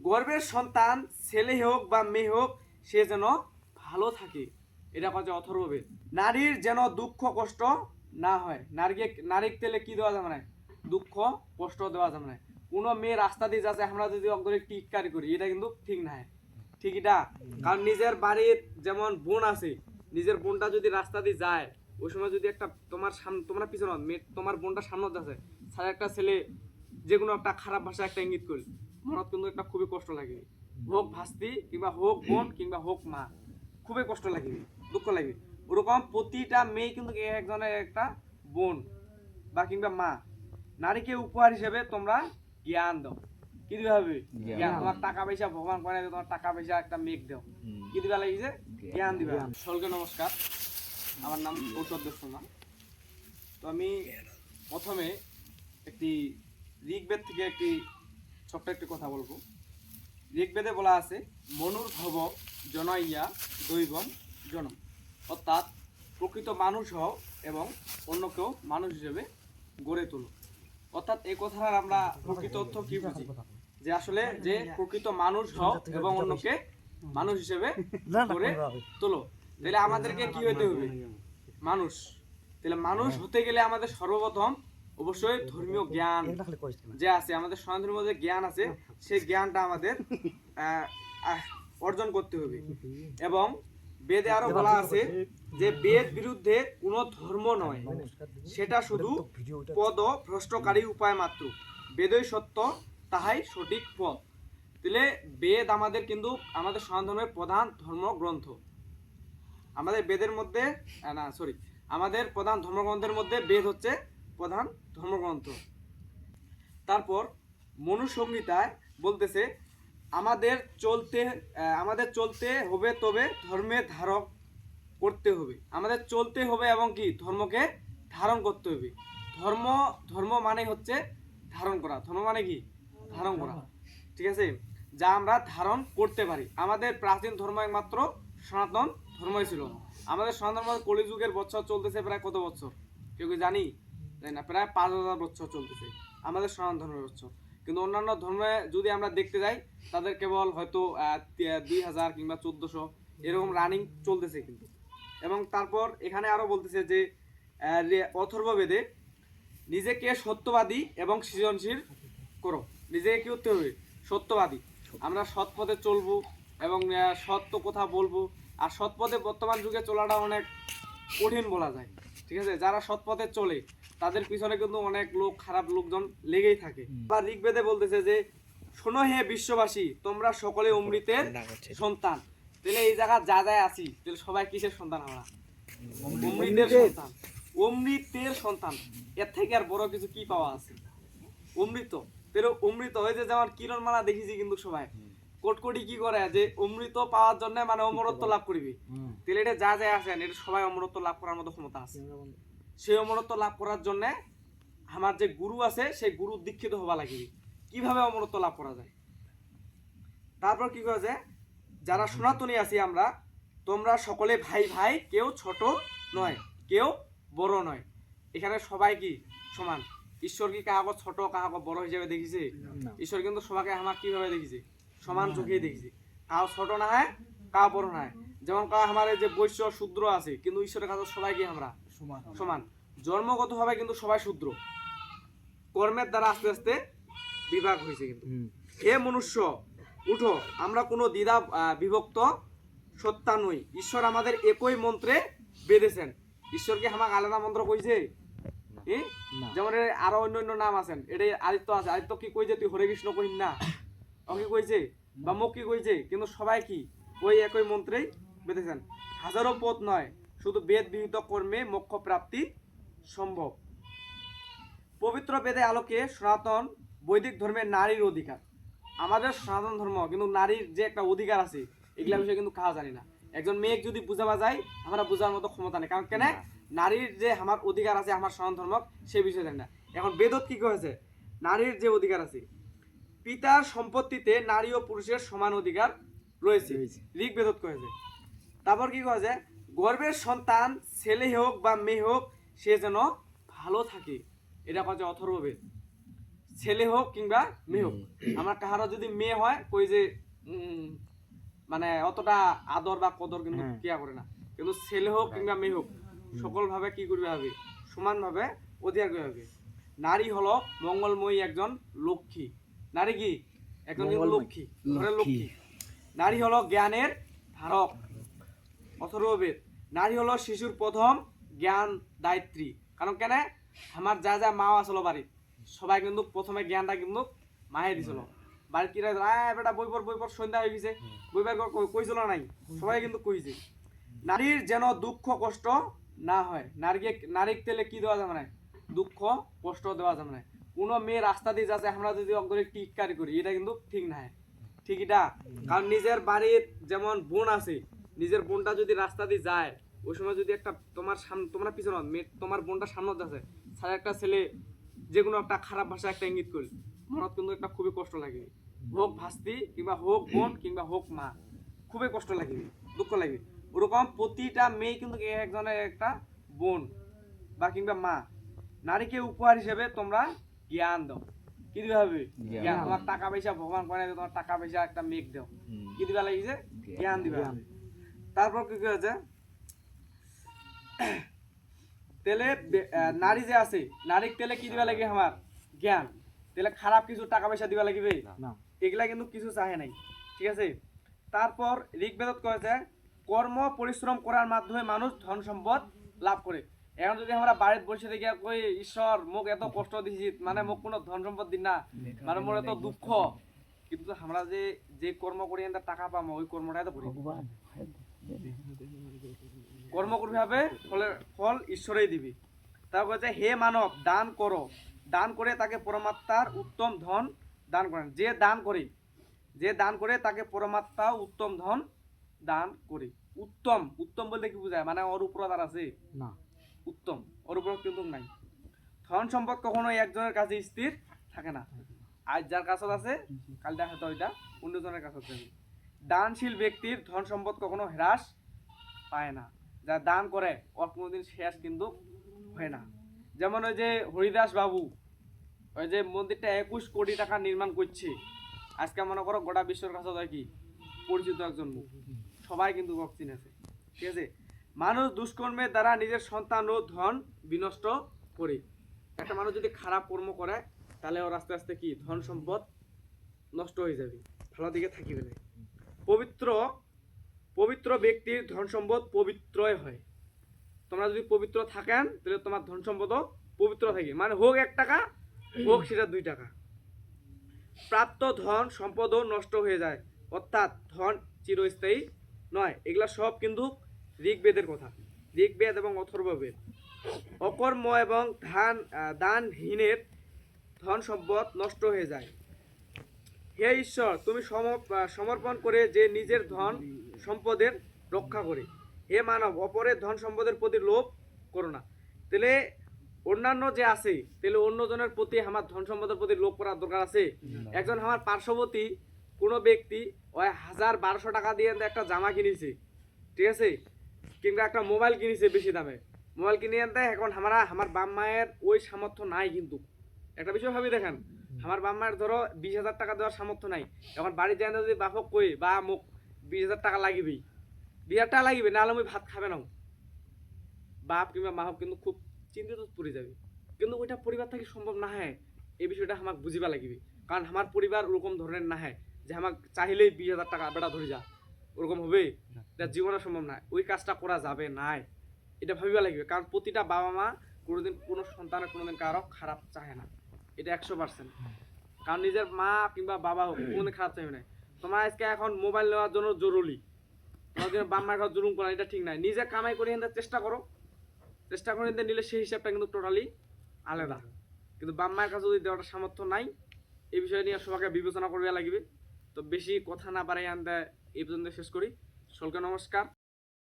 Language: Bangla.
গর্ভের সন্তান ছেলে হোক বা মেয়ে হোক সে যেন ভালো থাকে, এটা কথা অথর্ববেদ। নারীর যেন দুঃখ কষ্ট না হয়, নারীর তেলে কি দেওয়া যাবে না, দুঃখ কষ্ট দেওয়া যাবে না। কোনো মেয়ে রাস্তা দিয়ে যাচ্ছে আমরা যদি অগ্রে টিটকারি করি, এটা কিন্তু ঠিক না। ঠিক এটা, কারণ নিজের বাড়ির যেমন বোন আছে, নিজের বোনটা যদি রাস্তা দিয়ে যায়, ওই সময় যদি একটা তোমার পিছনে তোমার বোনটা সামনে যাচ্ছে, সারা একটা ছেলে যে কোনো একটা খারাপ ভাষা একটা ইঙ্গিত করল, মনত কিন্তু একটা খুবই কষ্ট লাগে। হোক ভাস্তি কিংবা হোক বোন কিংবা হোক মা, খুবই কষ্ট লাগে, দুঃখ লাগে। ওরকম প্রতিটা মেয়ে কিন্তু একজনের একটা বোন বা কিংবা মা। নারীকে উপহার হিসেবে তোমরা জ্ঞান দাও। কি দিবে হবে? জ্ঞান। তোমার টাকা পয়সা ভগবান করে, তোমার টাকা পয়সা একটা মেঘ দাও, কি দিবা লাগিছে? জ্ঞান দিবা। সকলকে নমস্কার, আমার নাম ঔষধ দেবসোনা। তো আমি প্রথমে একটি ঋগ্বেদ থেকে একটি ছোট্ট একটি কথা বলবো। ঋগ্বেদে বলা আছে, মনুর ভব জনইয়া দৈবম জনম, অর্থাৎ প্রকৃত মানুষ হও এবং অন্যকেও মানুষ হিসেবে গড়ে তোলো। অর্থাৎ এই কথার আমরা প্রকৃত অর্থ কি বুঝি, যে আসলে যে প্রকৃত মানুষ হও এবং অন্যকে মানুষ হিসেবে গড়ে তোলো। তাহলে আমাদেরকে কি হইতে হবে? মানুষ। তাহলে মানুষ হতে গেলে আমাদের সর্বপ্রথম অবশ্যই ধর্মীয় জ্ঞান যে আছে, আমাদের সনাতনের মধ্যে জ্ঞান আছে, সেই জ্ঞানটা আমাদের অর্জন করতে হবে। এবং বেদে আরো বলা আছে যে বেদ বিরুদ্ধে কোনো ধর্ম নয়, সেটা শুধু পদ ভ্রষ্টকারী উপায় মাত্র। বেদই সত্য, তাহাই সঠিক পথ। তাহলে বেদ আমাদের কিন্তু আমাদের সনাতন ধর্মের প্রধান ধর্মগ্রন্থ। আমাদের বেদের মধ্যে আমাদের প্রধান ধর্মগ্রন্থের মধ্যে বেদ হচ্ছে প্রধান ধর্মগ্রন্থ। তারপর মনুসংহিতায় বলতেছে, আমাদের চলতে হবে, তবে ধর্মের ধারক করতে হবে। আমাদের চলতে হবে এবং কি ধর্মকে ধারণ করতে হবে। ধর্ম মানে হচ্ছে ধারণ করা। ধর্ম মানে কি? ধারণ করা। ঠিক আছে, যা আমরা ধারণ করতে পারি। আমাদের প্রাচীন ধর্ম একমাত্র সনাতন ধর্মই ছিল। আমাদের সনাতন ধর্ম কলিযুগের বছর চলতেছে প্রায় কত বছর কেউ জানি না, প্রায় 5000 বছর চলতেছে আমাদের সনাতন ধর্মের বছর। কিন্তু অন্যান্য ধর্মে যদি আমরা দেখতে যাই, তাদের কেবল হয়তো 2000 কিংবা 1400 এরকম রানিং চলতেছে কিন্তু। এবং তারপর এখানে আরো বলতেছে যে অথর্ববেদে নিজেকে সত্যবাদী এবং সৃজনশীল করো। নিজেকে কি করতে হবে? সত্যবাদী। আমরা সৎ পথে চলবো এবং সত্য কথা বলবো। আর সৎ পথে বর্তমান যুগে চলাটা অনেক কঠিন বলা যায়। ঠিক আছে, যারা সৎ পথে চলে তাদের পিছনে কিন্তু অনেক লোক, খারাপ লোকজন লেগেই থাকে। আবার ঋগ্বেদে বলতেছে যে, শোনো হে বিশ্ববাসী, তোমরা সকলে অমৃতের সন্তান। তাহলে এই জায়গা যা যায় আছি, তাহলে সবাই কিসের সন্তান? আমরা অমৃতের সন্তান। অমৃতের সন্তান, এর থেকে আর বড় কিছু কি পাওয়া আছে? অমৃত। pero অমৃত হয়ে যে যেমন কিরণমালা দেখেছি কিন্তু সবাই কোটকোটি কি করে যে অমৃত পাওয়ার জন্য মানে অমরত্ব লাভ করবি। তাহলে এটা যা যায় আসেন, এটা সবাই অমরত্ব লাভ করার মতো ক্ষমতা আছে। সেই অমরত্ব লাভ করার জন্য আমার যে গুরু আছে, সেই গুরু দীক্ষিত হওয়া লাগবে। কিভাবে অমরত্ব লাভ করা যায়? তারপর কি করা যায়, যারা সনাতনী আছি আমরা, তোমরা সকলে ভাই ভাই, কেউ ছোট নয়, কেউ বড় নয়। এখানে সবাই কি সমান। ঈশ্বর কি কাহাকে ছোট কাহাকে বড় হিসেবে দেখিছে? ঈশ্বর কিন্তু সবাইকে আমার কিভাবে দেখিছে? সমান চোখে দেখিছে। কাউ ছোট না হয়, কাউ বড় না হয়। যেমন আমার যে বৈশ্য শূদ্র আছে, কিন্তু ঈশ্বরের কাছে সবাই কি আমরা সমান। জন্মগতভাবে কিন্তু সবাই শূদ্র, কর্মের দ্বারা আস্তে আস্তে বিভাগ হয়েছে। কিন্তু হে মনুষ্য, উঠো, আমরা কোনো দ্বিধা বিভক্ত সত্তা নই। ঈশ্বর আমাদের একই মন্ত্রে বেঁধেছেন। ঈশ্বরকে আমাকে আলাদা মন্ত্র কইছে? যেমন আরো অন্য নাম আছেন, এটা আদিত্য আছে। আদিত্য কি কইছে তুই হরে কৃষ্ণ কহিন না? ও কি কইছে? বা মুখ কি কইছে? কিন্তু সবাই কি ওই একই মন্ত্রেই বেঁধেছেন। হাজারো পথ নয়, শুধু বেদ বিহিত কর্মে মোক্ষ প্রাপ্তি সম্ভব। পবিত্র বেদে আলোকে সনাতন বৈদিক ধর্মের নারীর অধিকার। আমাদের সনাতন ধর্ম কিন্তু নারীর যে একটা অধিকার আছে, এগুলা বিষয়ে কিন্তু কাজ জানি না। একজন মেয়ে যদি বুঝাবা যায়, আমরা বোঝার মতো ক্ষমতা নেই। কারণ কেন? নারীর যে আমার অধিকার আছে আমার সনাতন ধর্ম, সে বিষয়ে জানি না। এখন বেদত কি কয়েছে? নারীর যে অধিকার আছে, পিতার সম্পত্তিতে নারী ও পুরুষের সমান অধিকার রয়েছে, ঋগ্বেদত কয়েছে। তারপর কি কয়েছে? গর্ভের সন্তান ছেলে হোক বা মেয়ে হোক, সে যেন ভালো থাকে, এটা কয়েছে অথর্ববেদ। ছেলে হোক কিংবা মেয়ে হোক। আমার কাহারও যদি মেয়ে হয় কই যে মানে অতটা আদর বা কদর কিন্তু কেয়া করে না, কিন্তু ছেলে হোক কিংবা মেয়ে হোক সকল ভাবে কি করবে হবে, সমানভাবে অধিকার করবে হবে। নারী হলো মঙ্গলময়ী একজন লক্ষ্মী। নারী কি একজন লক্ষ্মী, ঘরের লক্ষ্মী। নারী হলো জ্ঞানের ধারক। অথর্ববেদ। নারী হলো শিশুর প্রথম জ্ঞান দায়িত্রী। কারণ কেন, আমার যা যা মা আসলো বাড়ি সবাই কিন্তু প্রথমে জ্ঞানটা কিন্তু মায়ে দিছিল। বাড়ির কিরা বেটা বই পড় সন্ধ্যা হয়ে গেছে, বই বের কইছিল নাই, সবাই কিন্তু কইছে। নারীর যেন দুঃখ কষ্ট না হয়। নারীর তেলে কি দেওয়া যাবে না, দুঃখ কষ্ট দেওয়া যাবে না। কোনো মেয়ে রাস্তা দিয়ে যাচ্ছে আমরা যদি অগ্রে টিটকারি করি, এটা কিন্তু ঠিক না। ঠিক এটা, কারণ নিজের বাড়ির যেমন বোন আছে, নিজের বোনটা যদি রাস্তা দিয়ে যায় ওই সময় যদি একটা তোমার পিছনে তোমার বোনটা সামনে আছে, সারা একটা ছেলে যে কোনো একটা খারাপ ভাষা একটা ইঙ্গিত করি, মনত কিন্তু একটা খুবই কষ্ট লাগে। হোক ভাস্তি কিংবা হোক বোন কিংবা হোক মা, খুবই কষ্ট লাগে, দুঃখ লাগে। ওরকম প্রতিটা মেয়ে কিন্তু একজনের একটা বোন বা কিংবা মা। নারীকে উপহার হিসেবে তোমরা জ্ঞান দাও। কি দিবে হবে? জ্ঞান। তোমার টাকা পয়সা ভগবান করে তোমার টাকা পয়সা একটা মেঘ দাও, কি দিবা লাগিছে? জ্ঞান দিবা। তারপর কি হয়েছে, তেলে নারী যে আছে, নারীর তেলে কি দিবা লাগে আমার? জ্ঞান। তেলে খারাপ কিছু টাকা পয়সা দিবা লাগিবে না, এগুলা কিন্তু কিছু চাহে নাই। ঠিক আছে। তারপর ঋগ্বেদত কয়েছে কর্ম পরিশ্রম করার মাধ্যমে মানুষ ধন সম্পদ লাভ করে। এখন যদি আমরা বাড়িতে বসে থেকে কই ঈশ্বর মোক এত কষ্ট দিছি, মানে মোক কোনো ধন সম্পদ দিন না, মানে মোর এত দুঃখ, কিন্তু আমরা যে যে কর্ম করি আমরা টাকা পাবো ওই কর্মটাই তো করি। কর্ম করতে হবে, ফল ঈশ্বরই দিবি। তারপর হচ্ছে হে মানব দান করো, দান করে তাকে পরমাত্মার উত্তম ধন দান করেন। যে দান করে তাকে পরমাত্মা উত্তম ধন দান করে। উত্তম উত্তম বলতে কি বোঝায়, মানে ওর উপর আর আছে না, উত্তম ওর উপর কিন্তু নাই। ধন সম্পদ কখনো একজনের কাছে স্থির থাকে না, আজ যার কাছে আছে কাল দেখা তো ওইটা অন্যজনের কাছে আছে। দানশীল ব্যক্তির ধন সম্পদ কখনো হ্রাস পায় না, যা দান করে ওর কোনোদিন শেষ কিন্তু হয় না। যেমন ওই যে হরিদাস বাবু, ওই যে মন্দিরটা 21 কোটি টাকা নির্মাণ করছে, আজকে মনে করো গোটা বিশ্বের কাছে হয় কি পরিচিত একজন মুখ, সবাই কিন্তু চিনে আছে। ঠিক আছে। মানুষ দুষ্কর্মের দ্বারা নিজের সন্তান ও ধন বিনষ্ট করে। একটা মানুষ যদি খারাপ কর্ম করে তাহলে ওর আস্তে আস্তে কি ধন সম্পদ নষ্ট হয়ে যাবে, ভালো দিকে থাকিবে না। পবিত্র ব্যক্তির ধন সম্পদ পবিত্রই হয়। তোমরা যদি পবিত্র থাকেন তাহলে তোমার ধন সম্পদও পবিত্র থাকে, মানে হোক 1 টাকা হোক সেটা 2 টাকা। প্রাপ্ত ধন সম্পদও নষ্ট হয়ে যায়, অর্থাৎ ধন চিরস্থায়ী নয়। এগুলা সব কিন্তু ঋগ্বেদের কথা, ঋগ্বেদ এবং অথর্ববেদ। অকর্ম এবং দানহীনের ধন সম্পদ নষ্ট হয়ে যায়। হে ঈশ্বর, তুমি সমর্পণ করে যে নিজের ধন সম্পদের রক্ষা করে। হে মানব, অপরের ধন সম্পদের প্রতি লোভ করো না। তাহলে অন্যান্য যে আছে, তাহলে অন্যজনের প্রতি আমার ধন সম্পদের প্রতি লোভ করার দরকার আছে? একজন আমার পার্শ্ববর্তী কোনো ব্যক্তি ওই 1000-1200 টাকা দিয়ে একটা জামা কিনেছে, ঠিক আছে, কিংবা একটা মোবাইল কিনেছে বেশি দামে, মোবাইল কিনে আনতে এখন আমার বাপ মায়ের ওই সামর্থ্য নাই। কিন্তু একটা বিষয় ভাবি দেখেন, আমার বাপ মায়ের ধরো 20,000 টাকা দেওয়ার সামর্থ্য নাই, এখন বাড়ি যায় যদি বাপক কই বা মোক 20,000 টাকা লাগিবে, 20,000 টাকা লাগিবে, নাহলে আমি ভাত খাবে না, বাপ কিংবা মা হোক কিন্তু খুব চিন্তিত পড়ে যাবে। কিন্তু ওইটা পরিবার থেকে সম্ভব না হয়, এই বিষয়টা আমাকে বুঝিবা লাগিবে। কারণ আমার পরিবার ওরকম ধরনের না হয় যে আমাকে চাইলেই 20,000 টাকা বেটা ধরে যা, ওরকম হবে জীবনে সম্ভব না, ওই কাজটা করা যাবে না, এটা ভাবিবা লাগবে। কারণ প্রতিটা বাবা মা কোনোদিন কোনো সন্তানের কোনোদিন কারো খারাপ চায় না, এটা 100%। কারণ নিজের মা কিংবা বাবা হোক কোনোদিন খারাপ চাইবে না। তোমার আজকে এখন মোবাইল নেওয়ার জন্য জরুরি, তোমার জন্য বাপ মায়ের জুলুম করা এটা ঠিক নাই। নিজে কামাই করে চেষ্টা করো, চেষ্টা করে নিলে সেই হিসাবটা কিন্তু টোটালি আলাদা। কিন্তু বাপ মায়ের কাছে যদি দেওয়াটা সামর্থ্য নাই, এই বিষয় নিয়ে সবাইকে বিবেচনা করবে লাগবে। তো বেশি কথা না বাড়াই আনতে এই পর্যন্ত শেষ করি। সকলকে নমস্কার।